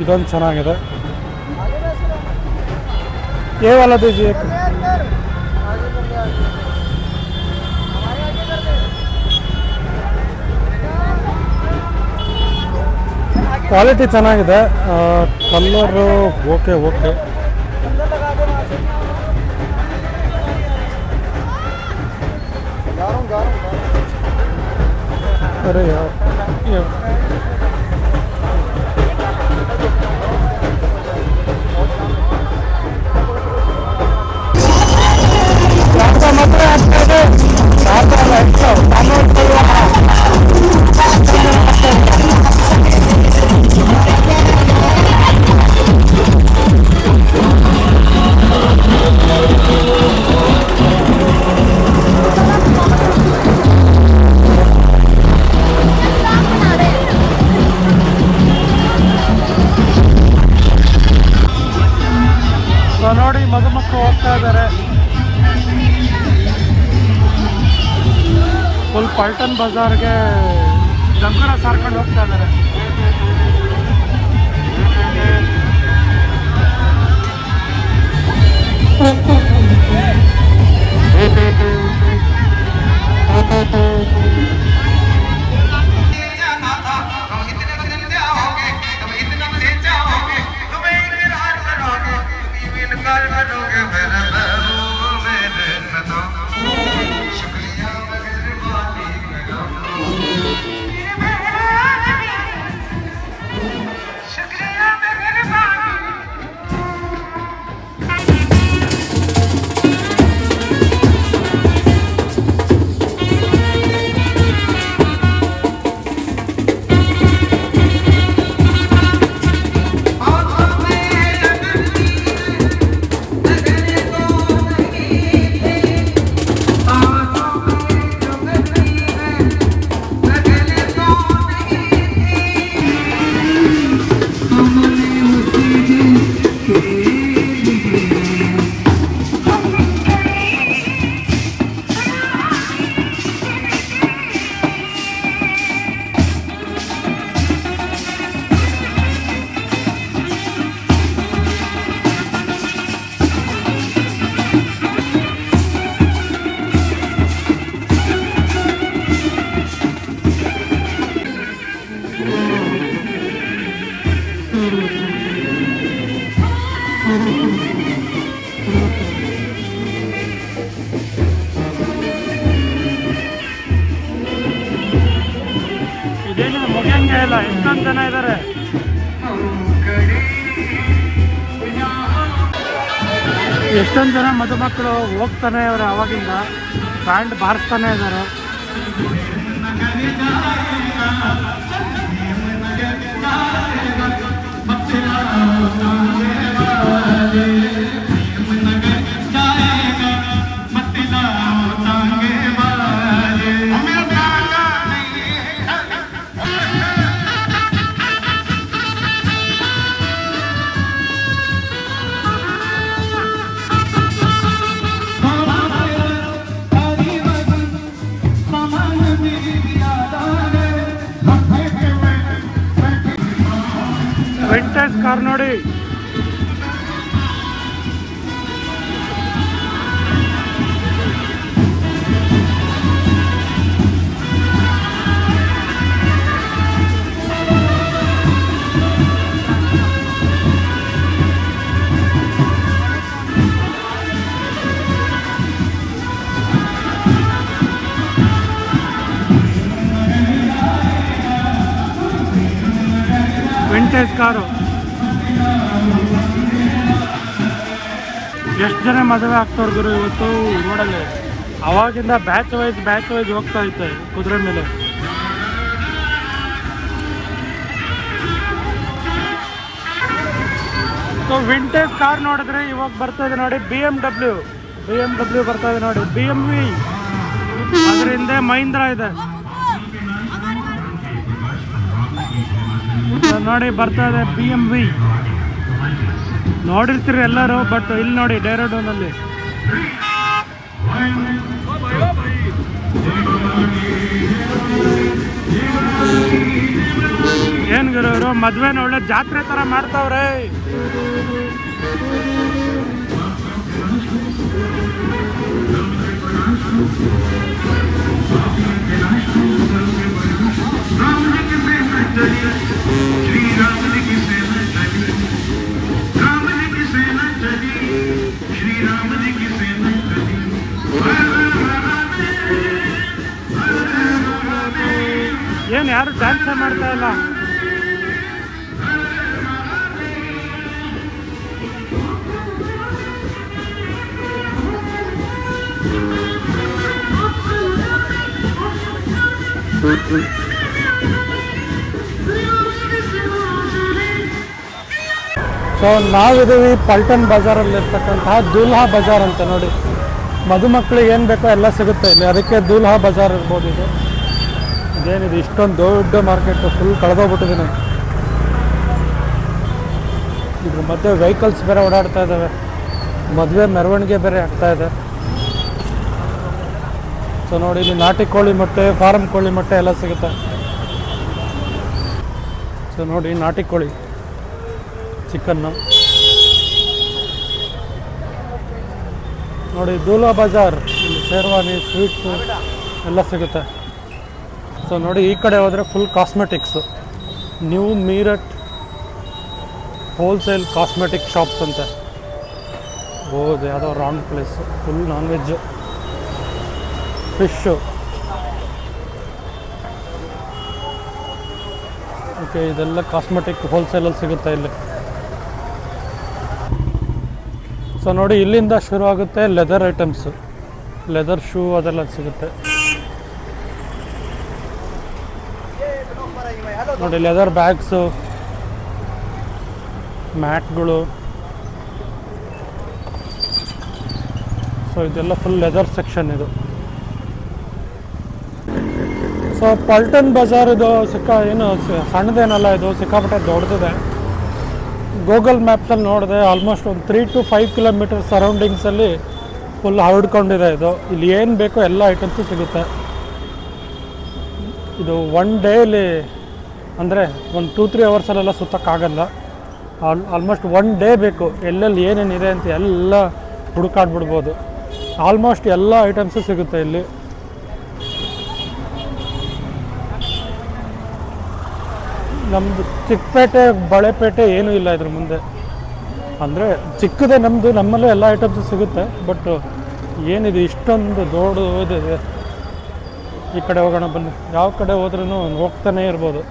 ಇದೊಂದು ಚೆನ್ನಾಗಿದೆ. ये वाला दीजिए. ಕ್ವಾಲಿಟಿ ಚೆನ್ನಾಗಿದೆ, ಕಲರು ಓಕೆ ಓಕೆ. अरे यार ಮಾತ್ರ ಆಗ್ತಾ ಇದೆ. ಪಲ್ಟನ್ ಬಜಾರ್ಗೆ ಡಂಗುರ ಸಾರ್ಕೊಂಡು ಹೋಗ್ತಾ ಇದ್ದಾರೆ. ಇದೇನು ಮುಗಿಯಂಗೆ ಇಲ್ಲ, ಎಷ್ಟೊಂದು ಜನ ಇದ್ದಾರೆ. ಎಷ್ಟೊಂದು ಜನ ಮದುಮಕ್ಕಳು ಹೋಗ್ತಾನೆ ಇದ್ದಾರೆ, ಅವಾಗಿಂದ ಬ್ಯಾಂಡ್ ಬಾರಿಸ್ತಾನೆ ಇದ್ದಾರೆ. ವಿಂಟೇಜ್ ಕಾರ್ ನೋಡಿ, ವಿಂಟೇಜ್ ಕಾರು. ಎಷ್ಟು ಜನ ಮದುವೆ ಆಗ್ತವ್ರು ಗುರು ಇವತ್ತು ನೋಡಲ್ಲ. ಅವಾಗಿಂದ ಬ್ಯಾಚ್ ವೈಸ್ ಹೋಗ್ತಾ ಇತ್ತು ಕುದುರೆ ಮೇಲೆ. ಸೊ ವಿಂಟೇಜ್ ಕಾರ್ ನೋಡಿದ್ರೆ ಇವಾಗ ಬರ್ತಾ ಇದೆ ನೋಡಿ, ಬಿ ಎಮ್ ಡಬ್ಲ್ಯೂ ಬರ್ತಾ ಇದೆ ನೋಡಿ, BMW. ಅದ್ರ ಹಿಂದೆ ಮಹೀಂದ್ರ ಇದೆ ನೋಡಿ, ಬರ್ತಾ ಇದೆ BMW. ನೋಡಿರ್ತೀರಿ ಎಲ್ಲರೂ, ಬಟ್ ಇಲ್ಲಿ ನೋಡಿ ಡೆಹ್ರಾಡೂನಲ್ಲಿ. ಏನ್ ಗುರು ಇವರು ಮದ್ವೆನ ಒಳ್ಳೆ ಜಾತ್ರೆ ತರ ಮಾಡ್ತಾವ್ರೆ. ಏನು ಯಾರು ಡ್ಯಾನ್ಸ್ ಮಾಡ್ತಾ ಇಲ್ಲ. ಸೊ ನಾವಿದ್ದೀವಿ ಪಲ್ಟನ್ ಬಜಾರಲ್ಲಿರ್ತಕ್ಕಂತಹ ದೂಲ್ಹಾ ಬಜಾರ್ ಅಂತ ನೋಡಿ. ಮದುಮಕ್ಕಳಿಗೆ ಏನು ಬೇಕೋ ಎಲ್ಲ ಸಿಗುತ್ತೆ ಇಲ್ಲಿ, ಅದಕ್ಕೆ ದೂಲ್ಹಾ ಬಜಾರ್ ಇರ್ಬೋದು ಇದು. ಇದೇನಿದೆ ಇಷ್ಟೊಂದು ದೊಡ್ಡ ಮಾರ್ಕೆಟು, ಫುಲ್ ಕಳೆದೋಗ್ಬಿಟ್ಟಿದ್ದೀನಿ. ಇದ್ರ ಮಧ್ಯೆ ವೆಹಿಕಲ್ಸ್ ಬೇರೆ ಓಡಾಡ್ತಾ ಇದ್ದಾವೆ, ಮದುವೆ ಮೆರವಣಿಗೆ ಬೇರೆ ಆಗ್ತಾ ಇದೆ. ಸೊ ಸೊ ನೋಡಿ ಇಲ್ಲಿ ನಾಟಿ ಕೋಳಿ ಮೊಟ್ಟೆ, ಫಾರಮ್ ಕೋಳಿ ಮೊಟ್ಟೆ ಎಲ್ಲ ಸಿಗುತ್ತೆ. ಸೊ ನೋಡಿ ನಾಟಿ ಕೋಳಿ ಚಿಕನ್ನು. ನೋಡಿ ದೂಲಾ ಬಜಾರ್, ಇಲ್ಲಿ ಶೇರ್ವಾನಿ, ಸ್ವೀಟ್ಸು ಎಲ್ಲ ಸಿಗುತ್ತೆ. ಸೊ ನೋಡಿ ಈ ಕಡೆ ಹೋದರೆ full cosmetics, new Meerut wholesale cosmetic shops ಅಂತೆ. ಹೌದು, ಯಾವುದೋ wrong place. Full non veg, fish. Okay, ಇದೆಲ್ಲ ಕಾಸ್ಮೆಟಿಕ್ ಹೋಲ್ಸೇಲಲ್ಲಿ ಸಿಗುತ್ತೆ ಇಲ್ಲಿ. ಸೊ ನೋಡಿ ಇಲ್ಲಿಂದ ಶುರು ಆಗುತ್ತೆ ಲೆದರ್ ಐಟಮ್ಸು, ಲೆದರ್ ಶೂ ಅದೆಲ್ಲ ಸಿಗುತ್ತೆ. ನೋಡಿ ಲೆದರ್ ಬ್ಯಾಗ್ಸು, ಮ್ಯಾಟ್ಗಳು. ಸೊ ಇದೆಲ್ಲ ಫುಲ್ ಲೆದರ್ ಸೆಕ್ಷನ್ ಇದು. ಸೊ ಪಲ್ಟನ್ ಬಜಾರ್ ಇದು ಏನು ಸಣ್ಣದೇನಲ್ಲ, ಇದು ಸಿಕ್ಕಾಪಟ್ಟೆ ದೊಡ್ಡದಿದೆ. ಗೂಗಲ್ ಮ್ಯಾಪ್ಸಲ್ಲಿ ನೋಡಿದೆ, ಆಲ್ಮೋಸ್ಟ್ ಒಂದು 3 to 5 ಕಿಲೋಮೀಟರ್ ಸರೌಂಡಿಂಗ್ಸಲ್ಲಿ ಫುಲ್ ಹರಡ್ಕೊಂಡಿದೆ ಇದು. ಇಲ್ಲಿ ಏನು ಬೇಕೋ ಎಲ್ಲ ಐಟಮ್ಸು ಸಿಗುತ್ತೆ. ಇದು ಒನ್ ಡೇಲಿ ಅಂದರೆ ಒಂದು 2-3 ಅವರ್ಸಲ್ಲೆಲ್ಲ ಸುತ್ತಕ್ಕಾಗಲ್ಲ. ಆಲ್ಮೋಸ್ಟ್ ಒನ್ ಡೇ ಬೇಕು. ಎಲ್ಲೆಲ್ಲಿ ಏನೇನಿದೆ ಅಂತ ಎಲ್ಲ ಹುಡುಕಾಡ್ಬಿಡ್ಬೋದು. ಆಲ್ಮೋಸ್ಟ್ ಎಲ್ಲ ಐಟಮ್ಸು ಸಿಗುತ್ತೆ ಇಲ್ಲಿ. ನಮ್ಮದು ಚಿಕ್ಕಪೇಟೆ, ಬಳೆಪೇಟೆ ಏನೂ ಇಲ್ಲ ಇದ್ರ ಮುಂದೆ. ಅಂದರೆ ಚಿಕ್ಕದೇ ನಮ್ಮದು, ನಮ್ಮಲ್ಲೂ ಎಲ್ಲ ಐಟಮ್ಸು ಸಿಗುತ್ತೆ. ಬಟ್ ಏನಿದೆ ಇಷ್ಟೊಂದು ದೊಡ್ಡದಿದೆ. ಈ ಕಡೆ ಹೋಗೋಣ ಬನ್ನಿ. ಯಾವ ಕಡೆ ಹೋದ್ರೂ ಹೋಗ್ತಾನೇ ಇರ್ಬೋದು.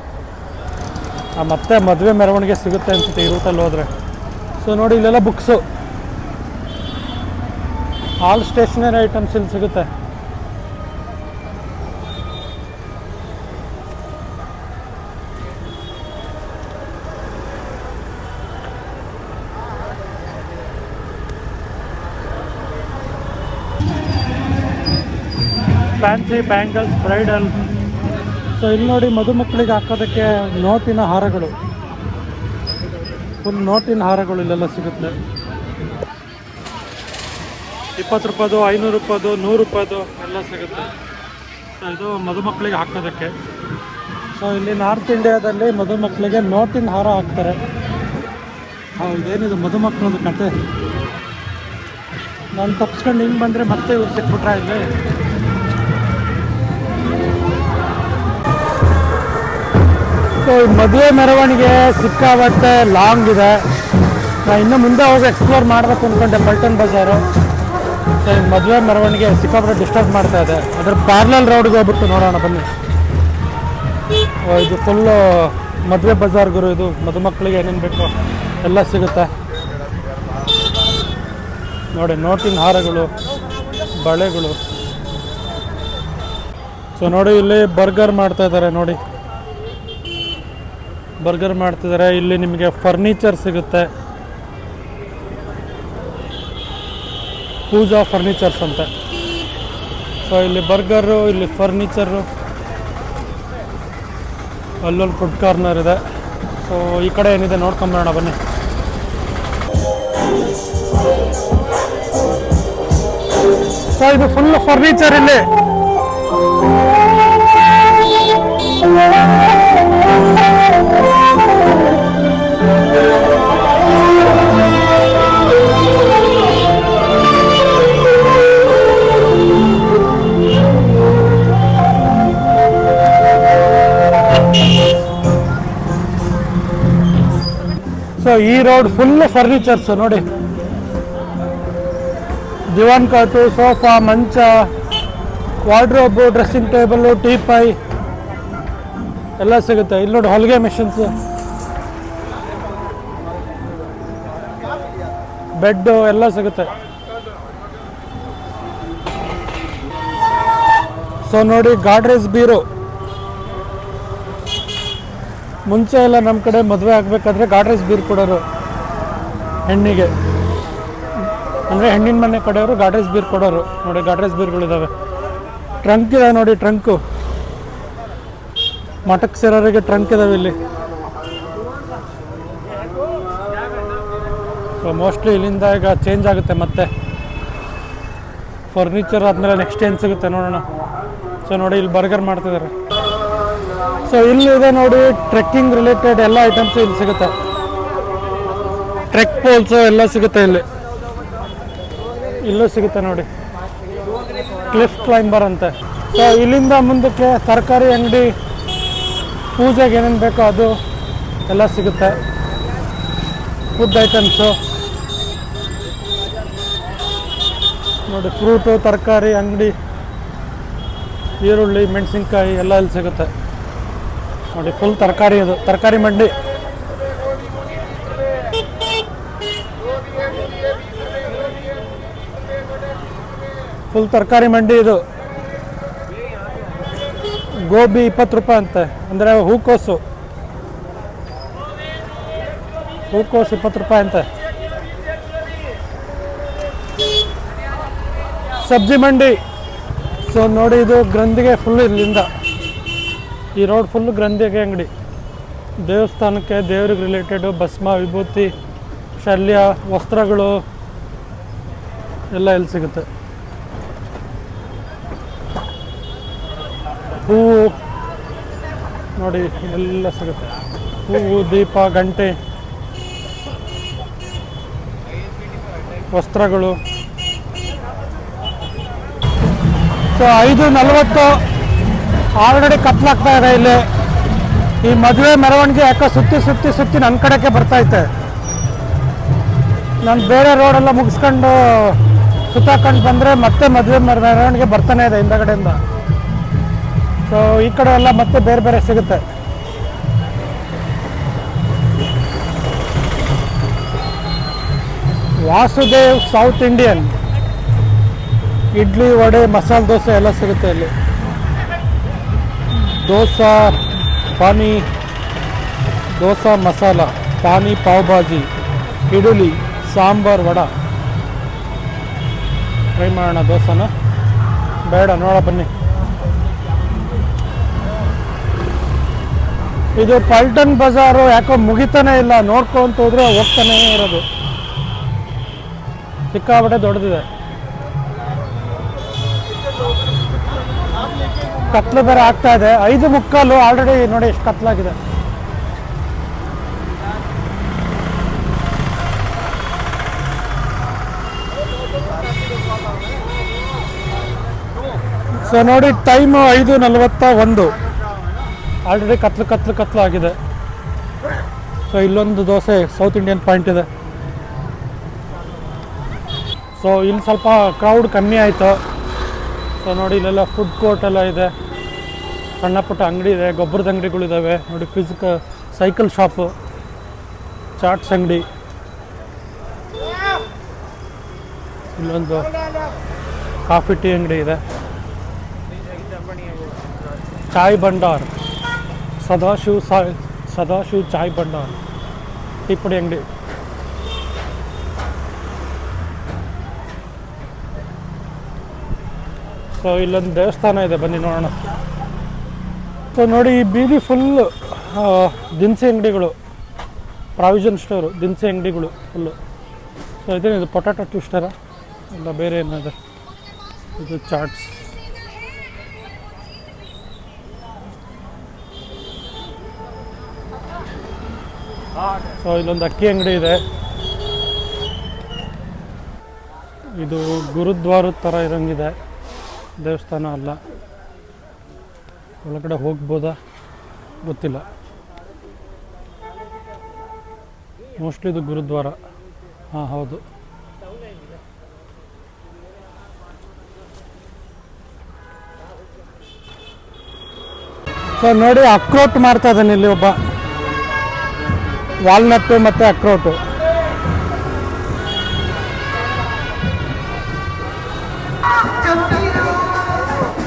ಮತ್ತೆ ಮದುವೆ ಮೆರವಣಿಗೆ ಸಿಗುತ್ತೆ ಅನ್ಸುತ್ತೆ ಈ ರೂಟಲ್ಲಿ ಹೋದರೆ. ಸೊ ನೋಡಿ ಇಲ್ಲೆಲ್ಲ ಬುಕ್ಸು, ಆಲ್ ಸ್ಟೇಷನರಿ ಐಟಮ್ಸ್ ಇಲ್ಲಿ ಸಿಗುತ್ತೆ. Fancy bangles, bridal. ಸೊ ಇಲ್ಲಿ ನೋಡಿ ಮದುಮಕ್ಕಳಿಗೆ ಹಾಕೋದಕ್ಕೆ ನೋಟಿನ ಹಾರಗಳು, ಫುಲ್ ನೋಟಿನ ಹಾರಗಳು ಇಲ್ಲೆಲ್ಲ ಸಿಗುತ್ತೆ. 20 ರೂಪಾಯ್ದು, 500 ರೂಪಾಯ್ದು, 100 ರೂಪಾಯ್ದು ಎಲ್ಲ ಸಿಗುತ್ತೆ. ಸೊ ಇದು ಮದುಮಕ್ಕಳಿಗೆ ಹಾಕೋದಕ್ಕೆ. ಸೊ ಇಲ್ಲಿ ನಾರ್ತ್ ಇಂಡಿಯಾದಲ್ಲಿ ಮದುಮಕ್ಕಳಿಗೆ ನೋಟಿನ ಹಾರ ಹಾಕ್ತಾರೆ. ಇದೇನಿದು ಮದುಮಕ್ಕಳದ್ದು ಕತೆ. ನಾನು ತಪ್ಸ್ಕೊಂಡು ಹಿಂಗೆ ಬಂದರೆ ಮತ್ತೆ ಇವ್ರು ಸಿಕ್ಬಿಟ್ರೆ ಇಲ್ಲಿ. ಸೊ ಮದುವೆ ಮೆರವಣಿಗೆ ಸಿಕ್ಕಾಬಟ್ಟೆ ಲಾಂಗ್ ಇದೆ. ನಾನು ಇನ್ನೂ ಮುಂದೆ ಹೋಗಿ ಎಕ್ಸ್ಪ್ಲೋರ್ ಮಾಡಬೇಕು ಅಂದ್ಕೊಂಡೆ ಪಲ್ಟನ್ ಬಜಾರು. ಸೊ ಈ ಮದುವೆ ಮೆರವಣಿಗೆ ಸಿಕ್ಕಾಬಟ್ಟೆ ಡಿಸ್ಟರ್ಬ್ ಮಾಡ್ತಾ ಇದೆ. ಅದ್ರ ಪ್ಯಾರಲಲ್ ರೋಡ್ಗೆ ಹೋಗ್ಬಿಟ್ಟು ನೋಡೋಣ ಬನ್ನಿ. ಇದು ಫುಲ್ಲು ಮದುವೆ ಬಜಾರ್ ಗುರು. ಇದು ಮದುಮಕ್ಕಳಿಗೆ ಏನೇನು ಬೇಕು ಎಲ್ಲ ಸಿಗುತ್ತೆ ನೋಡಿ. ನೋಟಿನ ಹಾರಗಳು, ಬಳೆಗಳು. ಸೊ ನೋಡಿ ಇಲ್ಲಿ ಬರ್ಗರ್ ಮಾಡ್ತಾ ಇದ್ದಾರೆ ನೋಡಿ, ಬರ್ಗರ್ ಮಾಡ್ತಿದ್ದಾರೆ. ಇಲ್ಲಿ ನಿಮಗೆ ಫರ್ನಿಚರ್ ಸಿಗುತ್ತೆ, ಪೂಜಾ ಫರ್ನಿಚರ್ಸ್ ಅಂತ. ಸೊ ಇಲ್ಲಿ ಬರ್ಗರು, ಇಲ್ಲಿ ಫರ್ನಿಚರು, ಅಲ್ಲೊಂದು ಫುಡ್ ಕಾರ್ನರ್ ಇದೆ. ಸೊ ಈ ಕಡೆ ಏನಿದೆ ನೋಡ್ಕೊಂಬರೋಣ ಬನ್ನಿ. ಸೊ ಇದು ಫುಲ್ ಫರ್ನಿಚರ್ ಇಲ್ಲಿ. ಸೊ ಈ ರೋಡ್ ಫುಲ್ ಫರ್ನಿಚರ್ಸ್ ನೋಡಿ. ದಿವಾನ್ ಕಾಟು, ಸೋಫಾ, ಮಂಚ, ವಾರ್ಡ್ರೋಬು, ಡ್ರೆಸ್ಸಿಂಗ್ ಟೇಬಲು, ಟೀಪೈ ಎಲ್ಲ ಸಿಗುತ್ತೆ. ಇಲ್ಲಿ ನೋಡಿ ಹೊಲಿಗೆ ಮಿಷನ್ಸು, ಬೆಡ್ಡು ಎಲ್ಲ ಸಿಗುತ್ತೆ. ಸೊ ನೋಡಿ ಗಾಡ್ರೇಜ್ ಬೀರು. ಮುಂಚೆ ಎಲ್ಲ ನಮ್ಮ ಕಡೆ ಮದುವೆ ಆಗಬೇಕಾದ್ರೆ ಗಾಡ್ರೇಜ್ ಬೀರು ಕೊಡೋರು ಹೆಣ್ಣಿಗೆ. ಅಂದರೆ ಹೆಣ್ಣಿನ ಮನೆ ಕಡೆಯವರು ಗಾಡ್ರೇಜ್ ಬೀರು ಕೊಡೋರು. ನೋಡಿ ಗಾಡ್ರೇಜ್ ಬೀರುಗಳಿದ್ದಾವೆ. ಟ್ರಂಕ್ ಇದೆ ನೋಡಿ, ಟ್ರಂಕು. ಮಠಕ್ಕೆ ಸೇರೋರಿಗೆ ಟ್ರಂಕ್ ಇದಾವೆ ಇಲ್ಲಿ. ಸೊ ಮೋಸ್ಟ್ಲಿ ಇಲ್ಲಿಂದ ಈಗ ಚೇಂಜ್ ಆಗುತ್ತೆ ಮತ್ತೆ. ಫರ್ನಿಚರ್ ಆದಮೇಲೆ ನೆಕ್ಸ್ಟ್ ಏನು ಸಿಗುತ್ತೆ ನೋಡೋಣ. ಸೊ ನೋಡಿ ಇಲ್ಲಿ ಬರ್ಗರ್ ಮಾಡ್ತಿದ್ದಾರೆ. ಸೊ ಇಲ್ಲಿ ಇದೆ ನೋಡಿ ಟ್ರೆಕ್ಕಿಂಗ್ ರಿಲೇಟೆಡ್ ಎಲ್ಲ ಐಟಮ್ಸ್ ಇಲ್ಲಿ ಸಿಗುತ್ತೆ. ಟ್ರೆಕ್ ಪೋಲ್ಸು ಎಲ್ಲ ಸಿಗುತ್ತೆ ಇಲ್ಲಿ. ಇಲ್ಲೂ ಸಿಗುತ್ತೆ ನೋಡಿ, ಕ್ಲಿಫ್ ಕ್ಲೈಂಬರ್ ಅಂತೆ. ಸೊ ಇಲ್ಲಿಂದ ಮುಂದಕ್ಕೆ ತರಕಾರಿ ಅಂಗಡಿ, ಪೂಜೆಗೆ ಏನೇನು ಬೇಕೋ ಅದು ಎಲ್ಲ ಸಿಗುತ್ತೆ. ಫುಡ್ ಐಟಮ್ಸು ನೋಡಿ, ಫ್ರೂಟು, ತರಕಾರಿ ಅಂಗಡಿ, ಈರುಳ್ಳಿ, ಮೆಣಸಿನ್ಕಾಯಿ ಎಲ್ಲ ಇಲ್ಲಿ ಸಿಗುತ್ತೆ ನೋಡಿ. ಫುಲ್ ತರಕಾರಿ, ಅದು ತರಕಾರಿ ಮಂಡಿ. ಫುಲ್ ತರಕಾರಿ ಮಂಡಿ ಇದು. ಗೋಬಿ 20 ರೂಪಾಯಿ ಅಂತೆ, ಅಂದರೆ ಹೂಕೋಸು 20 ರೂಪಾಯಿ ಅಂತೆ. ಸಬ್ಜಿ ಮಂಡಿ. ಸೊ ನೋಡಿ, ಇದು ಗ್ರಂಥಿಗೆ ಫುಲ್. ಇಲ್ಲಿಂದ ಈ ರೋಡ್ ಫುಲ್ ಗ್ರಂಥಿಗೆ ಅಂಗಡಿ. ದೇವಸ್ಥಾನಕ್ಕೆ, ದೇವ್ರಿಗೆ ರಿಲೇಟೆಡು ಭಸ್ಮ, ವಿಭೂತಿ, ಶಲ್ಯ, ವಸ್ತ್ರಗಳು ಎಲ್ಲ ಇಲ್ಲಿ ಸಿಗುತ್ತೆ. ಹೂವು ನೋಡಿ ಎಲ್ಲ ಸಿಗುತ್ತೆ. ಹೂವು, ದೀಪ, ಗಂಟೆ, ವಸ್ತ್ರಗಳು. ಸೊ 5:40 ಆಲ್ರೆಡಿ ಕತ್ಲಾಗ್ತಾ ಇದೆ ಇಲ್ಲಿ. ಈ ಮದುವೆ ಮೆರವಣಿಗೆ ಯಾಕೋ ಸುತ್ತಿ ನನ್ನ ಕಡೆಗೆ ಬರ್ತೈತೆ. ನಾನು ಬೇರೆ ರೋಡೆಲ್ಲ ಮುಗಿಸ್ಕೊಂಡು ಸುತ್ತಾಕೊಂಡು ಬಂದರೆ ಮತ್ತೆ ಮದುವೆ ಮೆರವಣಿಗೆ ಬರ್ತಾನೆ ಇದೆ ಹಿಂದಗಡೆಯಿಂದ. ಸೊ ಈ ಕಡೆ ಎಲ್ಲ ಮತ್ತೆ ಬೇರೆ ಬೇರೆ ಸಿಗುತ್ತೆ. Vasudev south Indian. ಇಡ್ಲಿ, ವಡೆ, ಮಸಾಲೆ ದೋಸೆ ಎಲ್ಲ ಸಿಗುತ್ತೆ ಇಲ್ಲಿ. ದೋಸಾ ಪಾನಿ, ದೋಸಾ ಮಸಾಲ, ಪಾನಿ, ಪಾವ್ ಭಾಜಿ, ಇಡ್ಲಿ, ಸಾಂಬಾರ್, ವಡ. ಟ್ರೈ ಮಾಡೋಣ ದೋಸೆನ? ಬೇಡ, ನೋಡ ಬನ್ನಿ. ಇದು ಪಲ್ಟನ್ ಬಜಾರು ಯಾಕೋ ಮುಗಿತಾನೆ ಇಲ್ಲ. ನೋಡ್ಕೊಂತ ಹೋದ್ರೆ ಹೋಗ್ತಾನೆ ಇರೋದು. ಸಿಕ್ಕಾಪಟ್ಟೆ ದೊಡ್ಡದಿದೆ. ಕತ್ಲು ಬೇರೆ ಆಗ್ತಾ ಇದೆ. 5:45 ಆಲ್ರೆಡಿ ನೋಡಿ ಎಷ್ಟು ಕತ್ಲಾಗಿದೆ. ಸೊ ನೋಡಿ, ಟೈಮು 5:41. ಆಲ್ರೆಡಿ ಕತ್ಲು ಆಗಿದೆ. ಸೊ ಇಲ್ಲೊಂದು ದೋಸೆ ಸೌತ್ ಇಂಡಿಯನ್ ಪಾಯಿಂಟ್ ಇದೆ. ಸೊ ಇಲ್ಲಿ ಸ್ವಲ್ಪ ಕ್ರೌಡ್ ಕಮ್ಮಿ ಆಯಿತು. ಸೊ ನೋಡಿ, ಇಲ್ಲೆಲ್ಲ ಫುಡ್ ಕೋರ್ಟ್ ಎಲ್ಲ ಇದೆ, ಸಣ್ಣ ಪುಟ್ಟ ಅಂಗಡಿ ಇದೆ, ಗೊಬ್ಬರದ ಅಂಗಡಿಗಳಿದ್ದಾವೆ ನೋಡಿ. ಸೈಕಲ್ ಶಾಪು, ಚಾಟ್ಸ್ ಅಂಗಡಿ, ಇಲ್ಲೊಂದು ಕಾಫಿ ಟೀ ಅಂಗಡಿ ಇದೆ. ಚಾಯ್ ಭಂಡಾರ್, ಸದಾಶಿವ್ ಚಾಯ್ ಭಂಡಾರ್, ಟೀ ಪುಡಿ ಅಂಗಡಿ. ಸೊ ಇಲ್ಲೊಂದು ದೇವಸ್ಥಾನ ಇದೆ, ಬನ್ನಿ ನೋಡೋಣ. ಸೊ ನೋಡಿ, ಈ ಬೀದಿ ಫುಲ್ ದಿನಸಿ ಅಂಗಡಿಗಳು, ಪ್ರಾವಿಷನ್ ಸ್ಟೋರು, ದಿನಸಿ ಅಂಗಡಿಗಳು ಫುಲ್ಲು. ಸೊ ಇದೇನಿದು ಪೊಟ್ಯಾಟೊ ಟ್ವಿಸ್ಟರ ಇಲ್ಲ ಬೇರೆ ಏನಿದೆ? ಇದು ಚಾಟ್ಸ್. ಸೊ ಇಲ್ಲೊಂದು ಅಕ್ಕಿ ಅಂಗಡಿ ಇದೆ. ಇದು ಗುರುದ್ವಾರದ ಥರ ಇರೋಂಗಿದೆ, ದೇವಸ್ಥಾನ ಅಲ್ಲ. ಒಳಗಡೆ ಹೋಗ್ಬೋದಾ ಗೊತ್ತಿಲ್ಲ. ಮೋಸ್ಟ್ಲಿ ಇದು ಗುರುದ್ವಾರ. ಹಾಂ, ಹೌದು. ಸೊ ನೋಡಿ, ಅಕ್ರೋಟ್ ಮಾರ್ತಾ ಇದ್ದಾನೆ ಇಲ್ಲಿ ಒಬ್ಬ. ವಾಲ್ನಟ್ಟು ಮತ್ತು ಅಕ್ರೋಟು.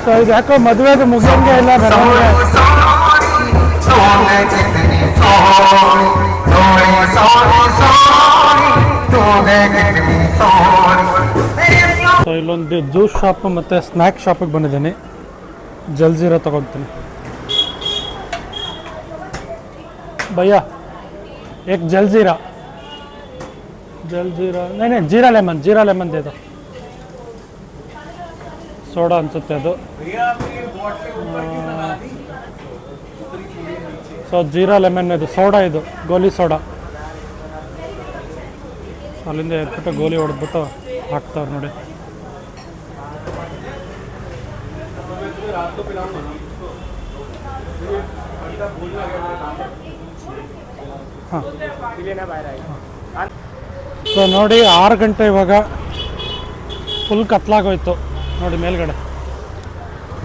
ಸೊ ಇದು ಯಾಕೋ ಮದುವೆಗೆ ಮುಗಿಯಂಗೆ ಇಲ್ಲ. ಸೊ ಇಲ್ಲೊಂದು ಜ್ಯೂಸ್ ಶಾಪ್ ಮತ್ತು ಸ್ನ್ಯಾಕ್ ಶಾಪಿಗೆ ಬಂದಿದ್ದೀನಿ. ಜಲ್ಜೀರಾ ತಗೊತೀನಿ. भैया एक जलजीरा नहीं जीरा लेमन दे दो. ಸೋಡಾ ಅನಿಸುತ್ತೆ ಅದು. ಸೊ ಜೀರಾ ಲೆಮನ್ ಇದು ಸೋಡಾ, ಇದು ಗೋಲಿ ಸೋಡಾ. ಅಲ್ಲಿಂದ ಎತ್ಬಿಟ್ಟು ಗೋಲಿ ಹೊಡೆದ್ಬಿಟ್ಟು ಹಾಕ್ತಾವ್ರು ನೋಡಿ. ಹಾಂ ಸೊ ನೋಡಿ 6 ಗಂಟೆ ಇವಾಗ. ಫುಲ್ ಕತ್ಲಾಗೋಯ್ತು ನೋಡಿ ಮೇಲ್ಗಡೆ.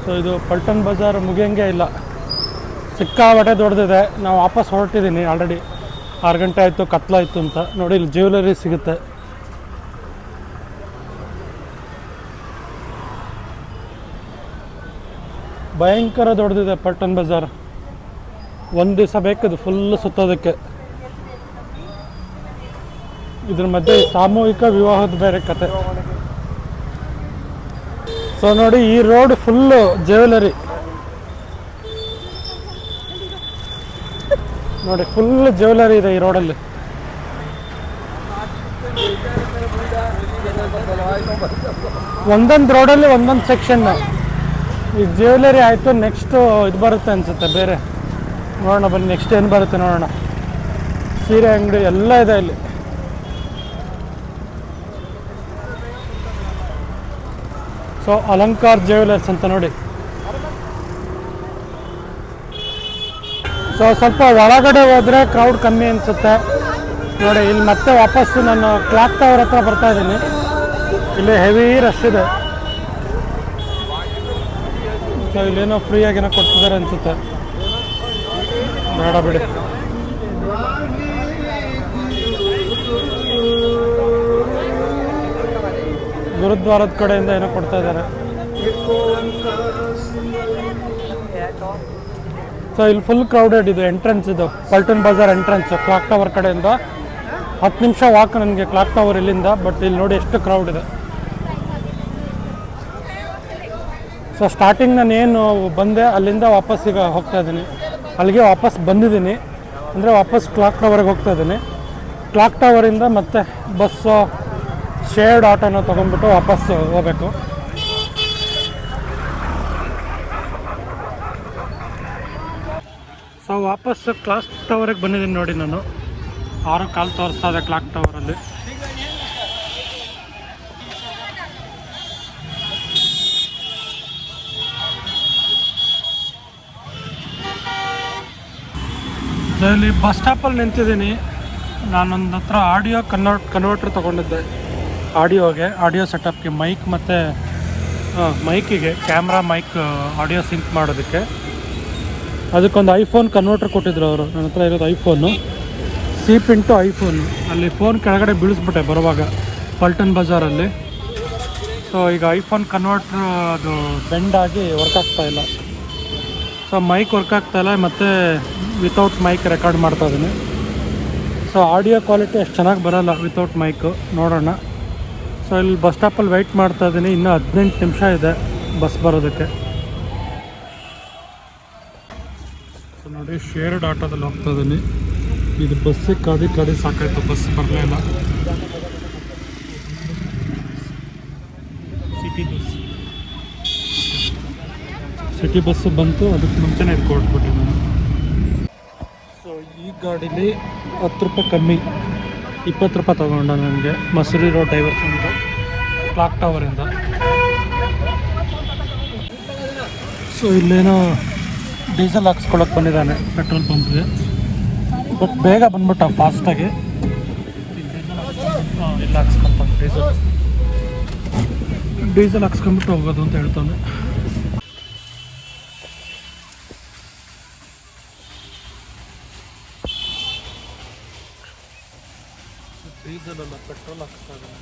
ಸೊ ಇದು ಪಲ್ಟನ್ ಬಜಾರ್ ಮುಗಿಯಂಗೆ ಇಲ್ಲ, ಸಿಕ್ಕಾಪಟ್ಟೆ ದೊಡ್ಡದಿದೆ. ನಾವು ವಾಪಸ್ ಹೊರಟಿದ್ದೀನಿ ಆಲ್ರೆಡಿ. 6 ಗಂಟೆ ಆಯಿತು, ಕತ್ಲಾಯಿತು ಅಂತ. ನೋಡಿ ಇಲ್ಲಿ ಜ್ಯುವೆಲರಿ ಸಿಗುತ್ತೆ. ಭಯಂಕರ ದೊಡ್ಡದಿದೆ ಪಲ್ಟನ್ ಬಜಾರ್. ಒಂದು ದಿವಸ ಬೇಕದು ಫುಲ್ ಸುತ್ತೋದಕ್ಕೆ. ಇದ್ರ ಮಧ್ಯೆ ಸಾಮೂಹಿಕ ವಿವಾಹದ ಬೇರೆ ಕತೆ. ಸೊ ನೋಡಿ ಈ ರೋಡ್ ಫುಲ್ಲು ಜ್ಯುವೆಲರಿ ನೋಡಿ, ಫುಲ್ ಜ್ಯುವೆಲರಿ ಇದೆ ಈ ರೋಡಲ್ಲಿ. ಒಂದೊಂದು ರೋಡಲ್ಲಿ ಒಂದೊಂದು ಸೆಕ್ಷನ್. ಈ ಜ್ಯುವೆಲರಿ ಆಯಿತು, ನೆಕ್ಸ್ಟು ಇದು ಬರುತ್ತೆ ಅನಿಸುತ್ತೆ ಬೇರೆ. ನೋಡೋಣ ಬನ್ನಿ ನೆಕ್ಸ್ಟ್ ಏನು ಬರುತ್ತೆ ನೋಡೋಣ. ಸೀರೆ ಅಂಗಡಿ ಎಲ್ಲ ಇದೆ ಇಲ್ಲಿ. ಸೊ ಅಲಂಕಾರ್ ಜ್ಯುವೆಲರ್ಸ್ ಅಂತ ನೋಡಿ. ಸೊ ಸ್ವಲ್ಪ ಒಳಗಡೆ ಹೋದರೆ ಕ್ರೌಡ್ ಕಮ್ಮಿ ಅನಿಸುತ್ತೆ ನೋಡಿ. ಇಲ್ಲಿ ಮತ್ತೆ ವಾಪಸ್ಸು ನಾನು ಕ್ಲಾಕ್ ಟವರ್ ಹತ್ರ ಬರ್ತಾ ಇದ್ದೀನಿ. ಇಲ್ಲಿ ಹೆವಿ ರಶ್ ಇದೆ. ಸೊ ಇಲ್ಲೇನೋ ಫ್ರೀಯಾಗಿ ಏನೋ ಕೊಡ್ತಿದ್ದಾರೆ ಅನಿಸುತ್ತೆ. ಬೇಡ ಬಿಡಿ. ಗುರುದ್ವಾರದ ಕಡೆಯಿಂದ ಏನೋ ಕೊಡ್ತಾ ಇದ್ದಾರೆ. ಸೊ ಇಲ್ಲಿ ಫುಲ್ ಕ್ರೌಡೆಡ್ ಇದೆ. ಎಂಟ್ರೆನ್ಸ್ ಇದು Paltan Bazaar entrance clock tower ಕಡೆಯಿಂದ 10 ನಿಮಿಷ ವಾಕ್ ನನಗೆ ಕ್ಲಾಕ್ ಟವರ್ ಇಲ್ಲಿಂದ. ಬಟ್ ಇಲ್ಲಿ ನೋಡಿ ಎಷ್ಟು ಕ್ರೌಡ್ ಇದೆ. ಸೊ ಸ್ಟಾರ್ಟಿಂಗ್ ನಾನು ಏನು ಬಂದೆ ಅಲ್ಲಿಂದ ವಾಪಸ್ ಈಗ ಹೋಗ್ತಾ ಇದ್ದೀನಿ. ಅಲ್ಲಿಗೆ ವಾಪಸ್ ಬಂದಿದ್ದೀನಿ, ಅಂದರೆ ವಾಪಸ್ ಕ್ಲಾಕ್ ಟವರ್ಗೆ ಹೋಗ್ತಾ ಇದ್ದೀನಿ. ಕ್ಲಾಕ್ ಟವರಿಂದ ಮತ್ತೆ ಬಸ್ಸು ಶೇರ್ಡ್ ಆಟೋನ ತೊಗೊಂಡ್ಬಿಟ್ಟು ವಾಪಸ್ ಹೋಗಬೇಕು. ಸೊ ವಾಪಸ್ ಕ್ಲಾಕ್ ಟವರಿಗೆ ಬಂದಿದ್ದೀನಿ ನೋಡಿ. ನಾನು 6:15 ತೋರಿಸ್ತಾ ಇದೆ ಕ್ಲಾಕ್ ಟವರಲ್ಲಿ. ಇಲ್ಲಿ ಬಸ್ ಸ್ಟಾಪಲ್ಲಿ ನಿಂತಿದ್ದೀನಿ. ನಾನೊಂದು ಹತ್ರ ಆಡಿಯೋ ಕನ್ವರ್ಟ್ರ್ ತೊಗೊಂಡಿದ್ದೆ. ಆಡಿಯೋ ಸೆಟಪ್ಗೆ ಮೈಕ್ ಮತ್ತು ಮೈಕಿಗೆ ಕ್ಯಾಮ್ರಾ ಮೈಕ್ ಆಡಿಯೋ ಸಿಂಕ್ ಮಾಡೋದಕ್ಕೆ. ಅದಕ್ಕೊಂದು ಐಫೋನ್ ಕನ್ವರ್ಟ್ರ್ ಕೊಟ್ಟಿದ್ರು ಅವರು. ನನ್ನ ಹತ್ರ ಇರೋದು ಐಫೋನು, C-P ಐಫೋನು. ಅಲ್ಲಿ ಫೋನ್ ಕೆಳಗಡೆ ಬೀಳಿಸ್ಬಿಟ್ಟೆ ಬರುವಾಗ ಪಲ್ಟನ್ ಬಜಾರಲ್ಲಿ. ಸೊ ಈಗ ಐಫೋನ್ ಕನ್ವರ್ಟ್ರ್ ಅದು ಬೆಂಡ್ ಆಗಿ ವರ್ಕ್ ಆಗ್ತಾಯಿಲ್ಲ. ಸೊ ಮೈಕ್ ವರ್ಕ್ ಆಗ್ತಾಯಿಲ್ಲ, ಮತ್ತು ವಿತೌಟ್ ಮೈಕ್ ರೆಕಾರ್ಡ್ ಮಾಡ್ತಾ ಇದ್ದೀನಿ. ಸೊ ಆಡಿಯೋ ಕ್ವಾಲಿಟಿ ಅಷ್ಟು ಚೆನ್ನಾಗಿ ಬರೋಲ್ಲ ವಿತೌಟ್ ಮೈಕು. ನೋಡೋಣ. ಸೊ ಇಲ್ಲಿ ಬಸ್ ಸ್ಟಾಪಲ್ಲಿ ವೆಯ್ಟ್ ಮಾಡ್ತಾ ಇದ್ದೀನಿ. ಇನ್ನೂ 18 ನಿಮಿಷ ಇದೆ ಬಸ್ ಬರೋದಕ್ಕೆ. ಸೊ ನೋಡಿ ಶೇರ್ಡ್ ಆಟೋದಲ್ಲಿ ಹೋಗ್ತಾ ಇದ್ದೀನಿ. ಇದು ಬಸ್ಸಿಗೆ ಕಾದಿ ಸಾಕಾಯ್ತು, ಬಸ್ ಬರಲೇ ಇಲ್ಲ. ಸಿಟಿ ಬಸ್ಸು ಬಂತು, ಅದಕ್ಕೆ ಮುಂಚೆನೇ ಇದು ಕೊಟ್ಬಿಟ್ಟೆ ನಾನು. ಸೊ ಈ ಗಾಡೀಲಿ 10 ರೂಪಾಯಿ ಕಮ್ಮಿ, 20 ರೂಪಾಯಿ ತೊಗೊಂಡ ನನಗೆ. ಮಸೂರಿ ರೋಡ್ ಡೈವರ್ಷನ್ಗೆ ಕ್ಲಾಕ್ ಟವರಿಂದ. ಸೊ ಇಲ್ಲೇನೋ ಡೀಸೆಲ್ ಹಾಕ್ಸ್ಕೊಳಕ್ಕೆ ಬಂದಿದ್ದಾನೆ ಪೆಟ್ರೋಲ್ ಪಂಪ್ಗೆ. ಬಟ್ ಬೇಗ ಬಂದ್ಬಿಟ್ಟ ಫಾಸ್ಟಾಗಿ. ಇಲ್ಲ ಹಾಕ್ಸ್ಕೊಂತಾನೆ ಡೀಸೆಲ್ ಹಾಕ್ಸ್ಕೊಂಬಿಟ್ಟು ಹೋಗೋದು ಅಂತ ಹೇಳ್ತಾನೆ. ಡೀಸೆಲ್ ಅಲ್ಲ, ಪೆಟ್ರೋಲ್ ಹಾಕ್ಸ್ತಾ ಇದ್ದಾನೆ.